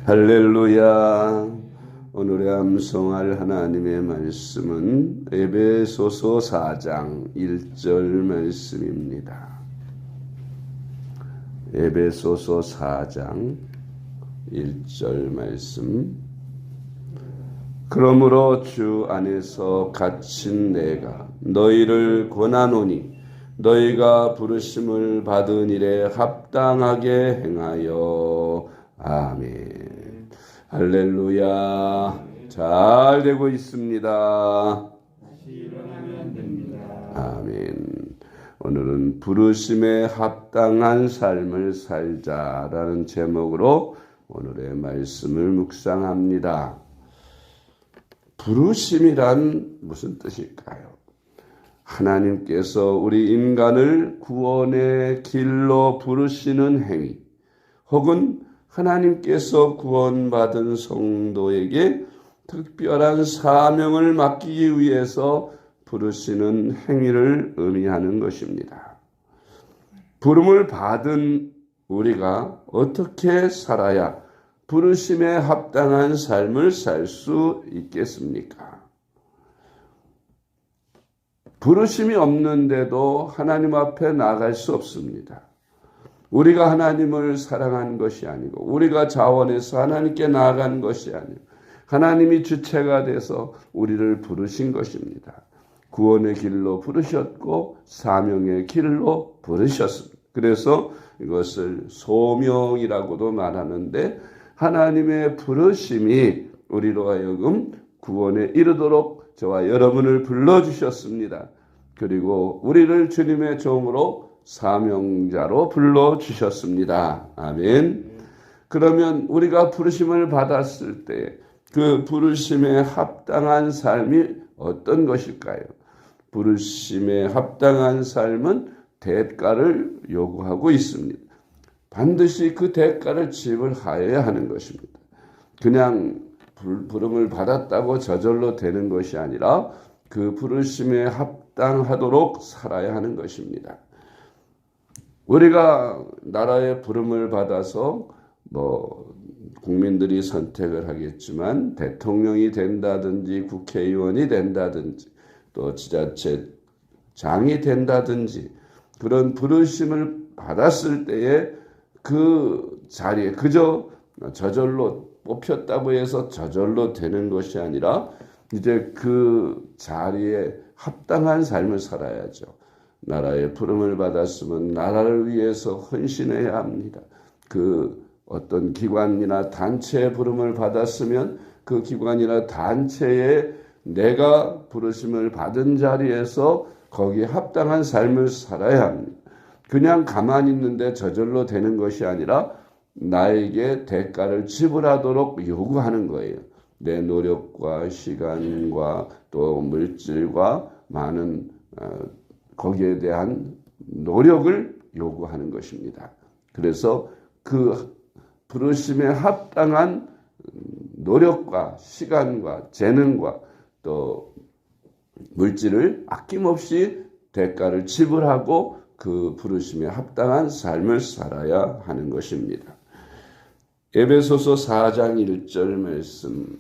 할렐루야. 오늘의 암송할 하나님의 말씀은 에베소서 4장 1절 말씀입니다. 에베소서 4장 1절 말씀. 그러므로 주 안에서 갇힌 내가 너희를 권하노니 너희가 부르심을 받은 일에 합당하게 행하여. 아멘. 할렐루야. 잘 되고 있습니다. 아멘. 오늘은 부르심에 합당한 삶을 살자라는 제목으로 오늘의 말씀을 묵상합니다. 부르심이란 무슨 뜻일까요? 하나님께서 우리 인간을 구원의 길로 부르시는 행위, 혹은 하나님께서 구원받은 성도에게 특별한 사명을 맡기기 위해서 부르시는 행위를 의미하는 것입니다. 부름을 받은 우리가 어떻게 살아야 부르심에 합당한 삶을 살 수 있겠습니까? 부르심이 없는데도 하나님 앞에 나갈 수 없습니다. 우리가 하나님을 사랑한 것이 아니고 우리가 자원해서 하나님께 나아간 것이 아니고 하나님이 주체가 돼서 우리를 부르신 것입니다. 구원의 길로 부르셨고 사명의 길로 부르셨습니다. 그래서 이것을 소명이라고도 말하는데, 하나님의 부르심이 우리로 하여금 구원에 이르도록 저와 여러분을 불러주셨습니다. 그리고 우리를 주님의 종으로 사명자로 불러주셨습니다. 아멘. 그러면 우리가 부르심을 받았을 때 그 부르심에 합당한 삶이 어떤 것일까요? 부르심에 합당한 삶은 대가를 요구하고 있습니다. 반드시 그 대가를 지불하여야 하는 것입니다. 그냥 부름을 받았다고 저절로 되는 것이 아니라 그 부르심에 합당하도록 살아야 하는 것입니다. 우리가 나라의 부름을 받아서 국민들이 선택을 하겠지만 대통령이 된다든지 국회의원이 된다든지 또 지자체장이 된다든지 그런 부르심을 받았을 때에 그 자리에 그저 저절로 뽑혔다고 해서 저절로 되는 것이 아니라 이제 그 자리에 합당한 삶을 살아야죠. 나라의 부름을 받았으면 나라를 위해서 헌신해야 합니다. 그 어떤 기관이나 단체의 부름을 받았으면 그 기관이나 단체에 내가 부르심을 받은 자리에서 거기에 합당한 삶을 살아야 합니다. 그냥 가만히 있는데 저절로 되는 것이 아니라 나에게 대가를 지불하도록 요구하는 거예요. 내 노력과 시간과 또 물질과 많은 거기에 대한 노력을 요구하는 것입니다. 그래서 그 부르심에 합당한 노력과 시간과 재능과 또 물질을 아낌없이 대가를 지불하고 그 부르심에 합당한 삶을 살아야 하는 것입니다. 에베소서 4장 1절 말씀.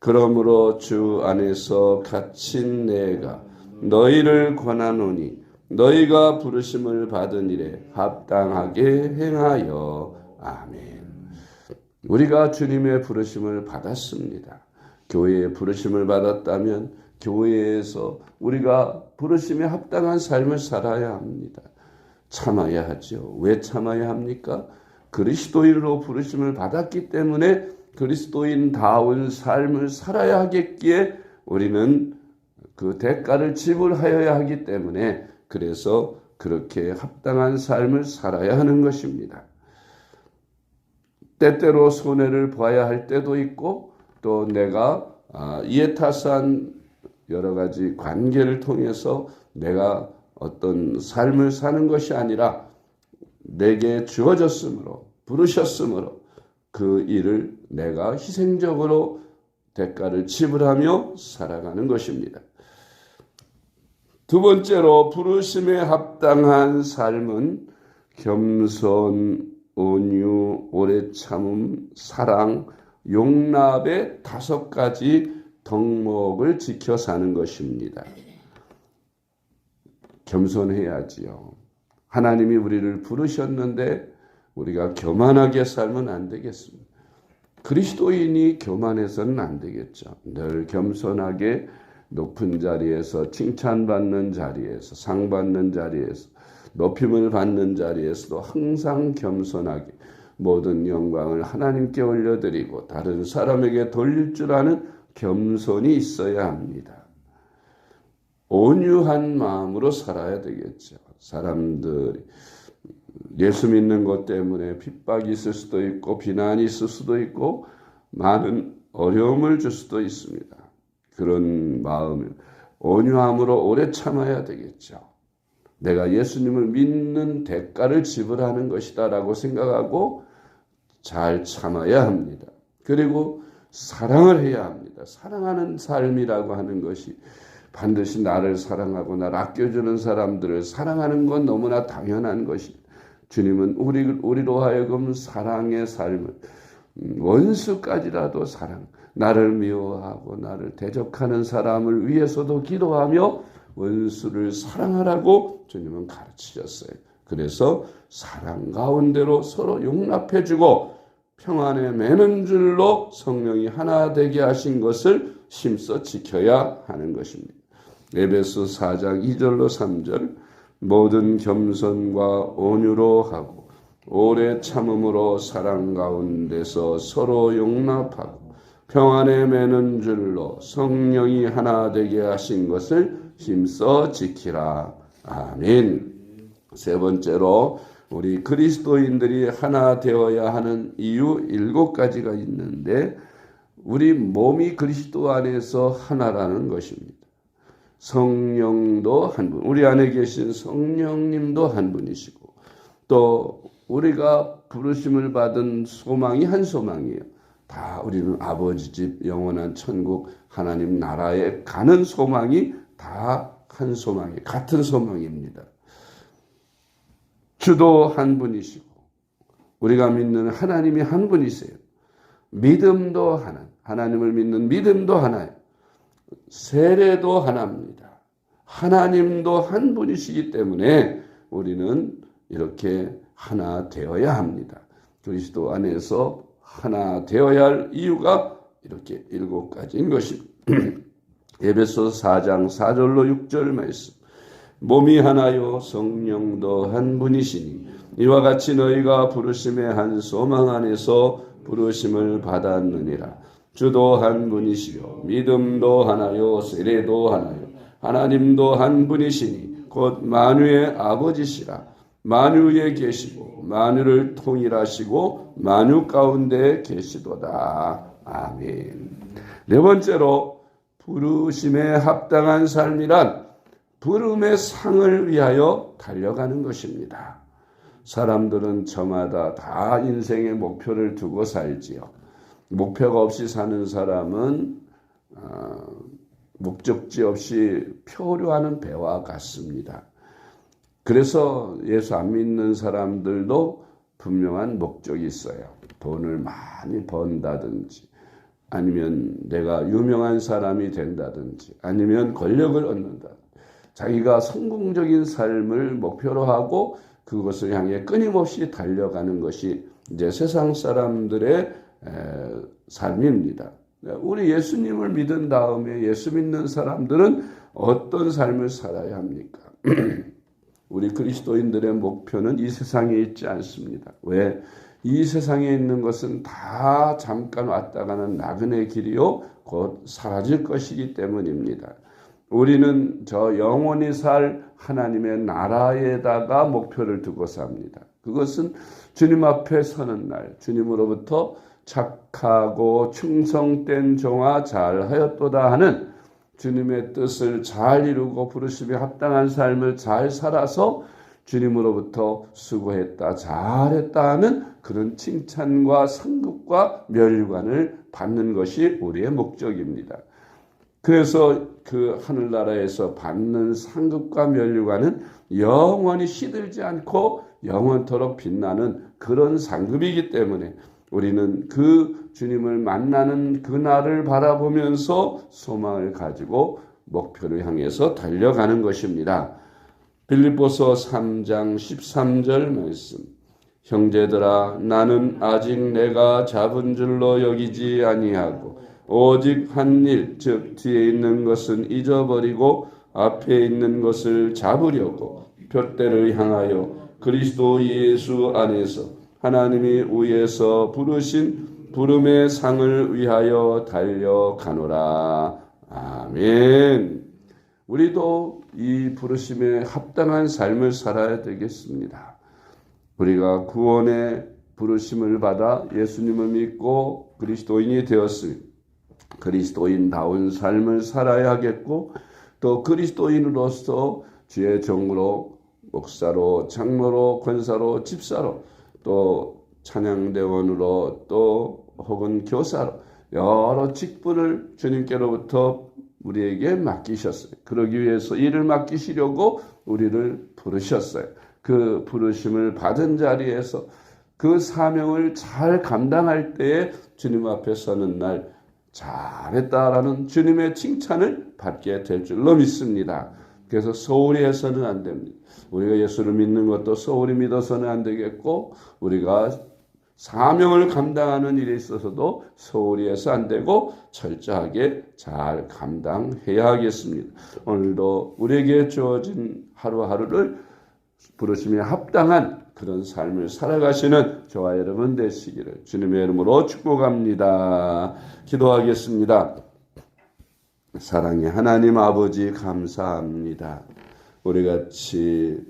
그러므로 주 안에서 갇힌 내가 너희를 권하노니 너희가 부르심을 받은 일에 합당하게 행하여. 아멘. 우리가 주님의 부르심을 받았습니다. 교회에 부르심을 받았다면 교회에서 우리가 부르심에 합당한 삶을 살아야 합니다. 참아야 하죠. 왜 참아야 합니까? 그리스도인으로 부르심을 받았기 때문에 그리스도인다운 삶을 살아야 하겠기에 우리는 그 대가를 지불하여야 하기 때문에 그래서 그렇게 합당한 삶을 살아야 하는 것입니다. 때때로 손해를 봐야 할 때도 있고 또 내가 이에 타산 여러 가지 관계를 통해서 내가 어떤 삶을 사는 것이 아니라 내게 주어졌으므로 부르셨으므로 그 일을 내가 희생적으로 대가를 지불하며 살아가는 것입니다. 두 번째로 부르심에 합당한 삶은 겸손, 온유, 오래 참음, 사랑, 용납의 5가지 덕목을 지켜 사는 것입니다. 겸손해야지요. 하나님이 우리를 부르셨는데 우리가 교만하게 살면 안 되겠습니다. 그리스도인이 교만해서는 안 되겠죠. 늘 겸손하게 높은 자리에서 칭찬받는 자리에서 상 받는 자리에서 높임을 받는 자리에서도 항상 겸손하게 모든 영광을 하나님께 올려드리고 다른 사람에게 돌릴 줄 아는 겸손이 있어야 합니다. 온유한 마음으로 살아야 되겠죠. 사람들이 예수 믿는 것 때문에 핍박이 있을 수도 있고 비난이 있을 수도 있고 많은 어려움을 줄 수도 있습니다. 그런 마음을 온유함으로 오래 참아야 되겠죠. 내가 예수님을 믿는 대가를 지불하는 것이다 라고 생각하고 잘 참아야 합니다. 그리고 사랑을 해야 합니다. 사랑하는 삶이라고 하는 것이 반드시 나를 사랑하고 나를 아껴주는 사람들을 사랑하는 건 너무나 당연한 것입니다. 주님은 우리로 하여금 사랑의 삶을 원수까지라도 사랑, 나를 미워하고 나를 대적하는 사람을 위해서도 기도하며 원수를 사랑하라고 주님은 가르치셨어요. 그래서 사랑 가운데로 서로 용납해주고 평안에 매는 줄로 성령이 하나 되게 하신 것을 힘써 지켜야 하는 것입니다. 에베소 4장 2절로 3절 모든 겸손과 온유로 하고 오래 참음으로 사랑 가운데서 서로 용납하고 평안에 매는 줄로 성령이 하나 되게 하신 것을 힘써 지키라. 아멘. 세 번째로 우리 그리스도인들이 하나 되어야 하는 이유 7가지가 있는데 우리 몸이 그리스도 안에서 하나라는 것입니다. 성령도 한 분, 우리 안에 계신 성령님도 한 분이시고 또 우리가 부르심을 받은 소망이 한 소망이에요. 다 우리는 아버지 집 영원한 천국 하나님 나라에 가는 소망이 다 한 소망이 같은 소망입니다. 주도 한 분이시고 우리가 믿는 하나님이 한 분이세요. 믿음도 하나, 하나님을 믿는 믿음도 하나예요. 세례도 하나입니다. 하나님도 한 분이시기 때문에 우리는 이렇게 하나 되어야 합니다. 그리스도 안에서 하나 되어야 할 이유가 이렇게 7가지인 것입니다. 에베소 4장 4절로 6절 말씀. 몸이 하나요 성령도 한 분이시니 이와 같이 너희가 부르심의 한 소망 안에서 부르심을 받았느니라. 주도 한 분이시요 믿음도 하나요 세례도 하나요 하나님도 한 분이시니 곧 만유의 아버지시라. 만유에 계시고 만유를 통일하시고 만유 가운데 계시도다. 아멘. 네 번째로 부르심에 합당한 삶이란 부름의 상을 위하여 달려가는 것입니다. 사람들은 저마다 다 인생의 목표를 두고 살지요. 목표가 없이 사는 사람은 목적지 없이 표류하는 배와 같습니다. 그래서 예수 안 믿는 사람들도 분명한 목적이 있어요. 돈을 많이 번다든지 아니면 내가 유명한 사람이 된다든지 아니면 권력을 얻는다. 자기가 성공적인 삶을 목표로 하고 그것을 향해 끊임없이 달려가는 것이 이제 세상 사람들의 삶입니다. 우리 예수님을 믿은 다음에 예수 믿는 사람들은 어떤 삶을 살아야 합니까? 우리 그리스도인들의 목표는 이 세상에 있지 않습니다. 왜? 이 세상에 있는 것은 다 잠깐 왔다 가는 나그네 길이요 곧 사라질 것이기 때문입니다. 우리는 저 영원히 살 하나님의 나라에다가 목표를 두고 삽니다. 그것은 주님 앞에 서는 날, 주님으로부터 착하고 충성된 종아 잘하였도다 하는 주님의 뜻을 잘 이루고 부르심에 합당한 삶을 잘 살아서 주님으로부터 수고했다, 잘했다 하는 그런 칭찬과 상급과 멸관을 받는 것이 우리의 목적입니다. 그래서 그 하늘나라에서 받는 상급과 멸관은 영원히 시들지 않고 영원토록 빛나는 그런 상급이기 때문에 우리는 그 주님을 만나는 그날을 바라보면서 소망을 가지고 목표를 향해서 달려가는 것입니다. 빌립보서 3장 13절 말씀. 형제들아 나는 아직 내가 잡은 줄로 여기지 아니하고 오직 한 일 즉 뒤에 있는 것은 잊어버리고 앞에 있는 것을 잡으려고 표대를 향하여 그리스도 예수 안에서 하나님이 위에서 부르신 부름의 상을 위하여 달려가노라. 아멘. 우리도 이 부르심에 합당한 삶을 살아야 되겠습니다. 우리가 구원의 부르심을 받아 예수님을 믿고 그리스도인이 되었으니 그리스도인다운 삶을 살아야 하겠고, 또 그리스도인으로서 주의 종으로 목사로 장로로 권사로 집사로 또 찬양대원으로 또 혹은 교사로 여러 직분을 주님께로부터 우리에게 맡기셨어요. 그러기 위해서 일을 맡기시려고 우리를 부르셨어요. 그 부르심을 받은 자리에서 그 사명을 잘 감당할 때에 주님 앞에 서는 날 잘했다라는 주님의 칭찬을 받게 될 줄로 믿습니다. 그래서 소홀히 해서는 안 됩니다. 우리가 예수를 믿는 것도 소홀히 믿어서는 안 되겠고, 우리가 사명을 감당하는 일에 있어서도 소홀히 해서 안 되고 철저하게 잘 감당해야 하겠습니다. 오늘도 우리에게 주어진 하루하루를 부르심에 합당한 그런 삶을 살아가시는 저와 여러분 되시기를 주님의 이름으로 축복합니다. 기도하겠습니다. 사랑의 하나님 아버지 감사합니다. 우리같이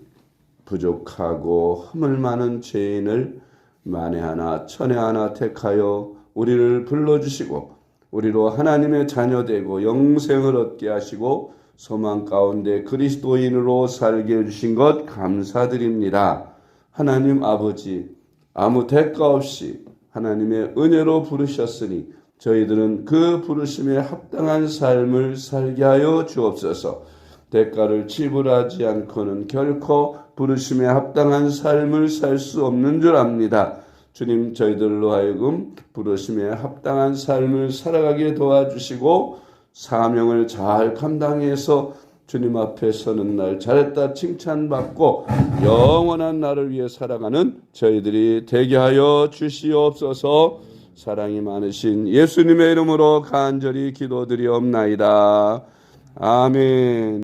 부족하고 허물 많은 죄인을 만에 하나 천에 하나 택하여 우리를 불러주시고 우리로 하나님의 자녀되고 영생을 얻게 하시고 소망 가운데 그리스도인으로 살게 해주신 것 감사드립니다. 하나님 아버지, 아무 대가 없이 하나님의 은혜로 부르셨으니 저희들은 그 부르심에 합당한 삶을 살게 하여 주옵소서. 대가를 지불하지 않고는 결코 부르심에 합당한 삶을 살 수 없는 줄 압니다. 주님, 저희들로 하여금 부르심에 합당한 삶을 살아가게 도와주시고 사명을 잘 감당해서 주님 앞에 서는 날 잘했다 칭찬받고 영원한 나를 위해 살아가는 저희들이 되게 하여 주시옵소서. 사랑이 많으신 예수님의 이름으로 간절히 기도드리옵나이다. 아멘.